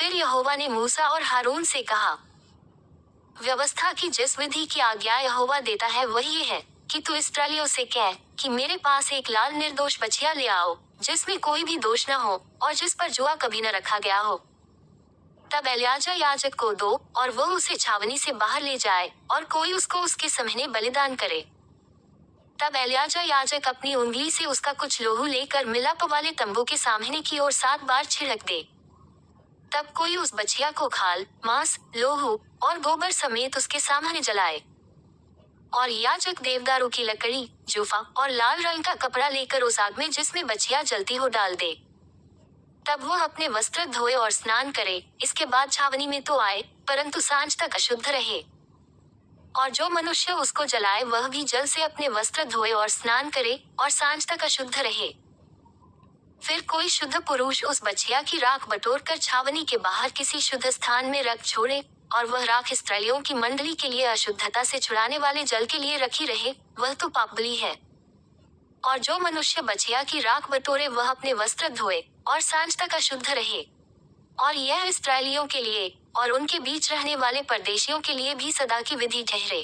फिर यहोवा ने मूसा और हारून से कहा, व्यवस्था की जिस विधि की आज्ञा यहोवा देता है वही ये है कि तू इस्राएलियों से कह कि मेरे पास एक लाल निर्दोष बछिया ले आओ, जिसमें कोई भी दोष न हो और जिस पर जुआ कभी न रखा गया हो। तब एलियाजा याजक को दो और वह उसे छावनी से बाहर ले जाए और कोई उसको उसके सामने बलिदान करे। तब एलियाजा याजक अपनी उंगली से उसका कुछ लोहू लेकर मिलाप वाले तंबू के सामने की ओर 7 बार छिड़क दे। तब कोई उस बछिया को खाल, मांस, लोहू और गोबर समेत उसके सामने जलाए। और याजक देवदारू की लकड़ी, जूफा और लाल रंग का कपड़ा लेकर उस आग में जिसमें बछिया जलती हो डाल दे। तब वह अपने वस्त्र धोए और स्नान करे, इसके बाद छावनी में तो आए, परंतु सांझ तक अशुद्ध रहे। और जो मनुष्य उसको जलाए वह भी जल से अपने वस्त्र धोए और स्नान करे और सांझ तक अशुद्ध रहे। फिर कोई शुद्ध पुरुष उस बछिया की राख बटोर कर छावनी के बाहर किसी शुद्ध स्थान में रख छोड़े, और वह राख इस्राएलियों की मंडली के लिए अशुद्धता से छुड़ाने वाले जल के लिए रखी रहे, वह तो पापबलि है। और जो मनुष्य बछिया की राख बटोरे वह अपने वस्त्र धोए और सांझ तक अशुद्ध रहे। और यह इस्राएलियों के लिए और उनके बीच रहने वाले परदेशियों के लिए भी सदा की विधि ठहरे।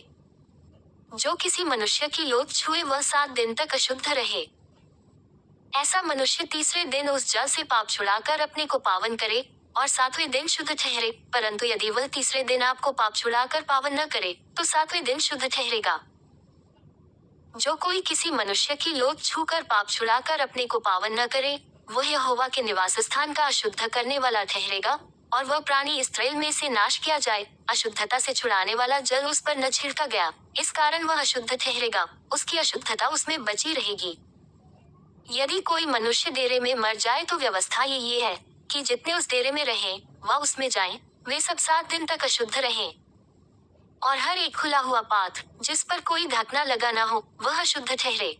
जो किसी मनुष्य की लोथ छुए वह 7 दिन तक अशुद्ध रहे। ऐसा मनुष्य तीसरे दिन उस जल से पाप छुड़ाकर अपने को पावन करे और 7वें दिन शुद्ध ठहरे, परंतु यदि वह तीसरे दिन आपको पाप छुड़ाकर पावन न करे तो 7वें दिन शुद्ध ठहरेगा। जो कोई किसी मनुष्य की लोथ छूकर पाप छुड़ाकर अपने को पावन न करे, वह यहोवा के निवास स्थान का अशुद्ध करने वाला ठहरेगा, और वह प्राणी इस्राएल में से नाश किया जाए। अशुद्धता से छुड़ाने वाला जल उस पर न छिड़का गया, इस कारण वह अशुद्ध ठहरेगा, उसकी अशुद्धता उसमें बची रहेगी। यदि कोई मनुष्य डेरे में मर जाए तो व्यवस्था ये है कि जितने उस डेरे में रहें वह उसमें जाएं, वे सब 7 दिन तक अशुद्ध रहें। और हर एक खुला हुआ पात्र जिस पर कोई ढकना लगा न हो वह अशुद्ध ठहरे।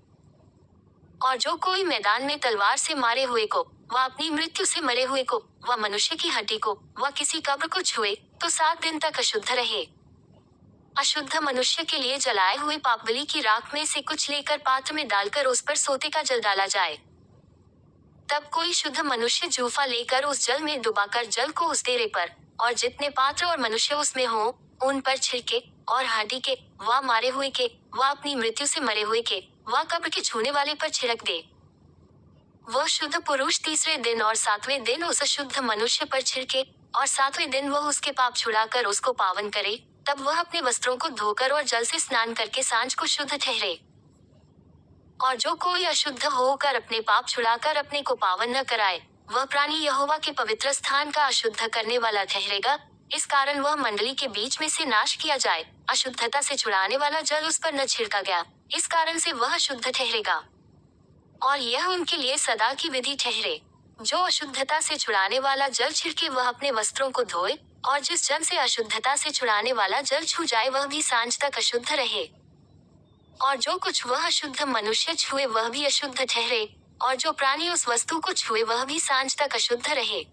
और जो कोई मैदान में तलवार से मारे हुए को, वह अपनी मृत्यु से मरे हुए को, वह मनुष्य की हड्डी को, वह किसी कब्र को छुए तो 7 दिन तक अशुद्ध रहे। अशुद्ध मनुष्य के लिए जलाए हुए पापबलि की राख में से कुछ लेकर पात्र में डालकर उस पर सोते का जल डाला जाए। तब कोई शुद्ध मनुष्य जूफा लेकर उस जल में डुबाकर जल को उस डेरे पर और जितने पात्र और मनुष्य उसमें हो उन पर छिड़के, और हड्डी के, वह मारे हुए के, वह अपनी मृत्यु से मरे हुए के, वह कब्र के छूने वाले पर छिड़क दे। वह शुद्ध पुरुष तीसरे दिन और 7वें दिन उस अशुद्ध मनुष्य पर छिड़के, और 7वें दिन वह उसके पाप छुड़ाकर उसको पावन करे। तब वह अपने वस्त्रों को धोकर और जल से स्नान करके सांझ को शुद्ध ठहरे। और जो कोई अशुद्ध होकर अपने पाप छुड़ाकर अपने को पावन न कराए, वह प्राणी यहोवा के पवित्र स्थान का अशुद्ध करने वाला ठहरेगा, इस कारण वह मंडली के बीच में से नाश किया जाए। अशुद्धता से छुड़ाने वाला जल उस पर न छिड़का गया, इस कारण से वह अशुद्ध ठहरेगा। और यह उनके लिए सदा की विधि ठहरे। जो अशुद्धता से छुड़ाने वाला जल छिड़के वह अपने वस्त्रों को धोए, और जिस जल से अशुद्धता से छुड़ाने वाला जल छू जाए वह भी सांझ तक अशुद्ध रहे। और जो कुछ वह अशुद्ध मनुष्य छुए वह भी अशुद्ध ठहरे, और जो प्राणी उस वस्तु को छुए वह भी सांझ तक अशुद्ध रहे।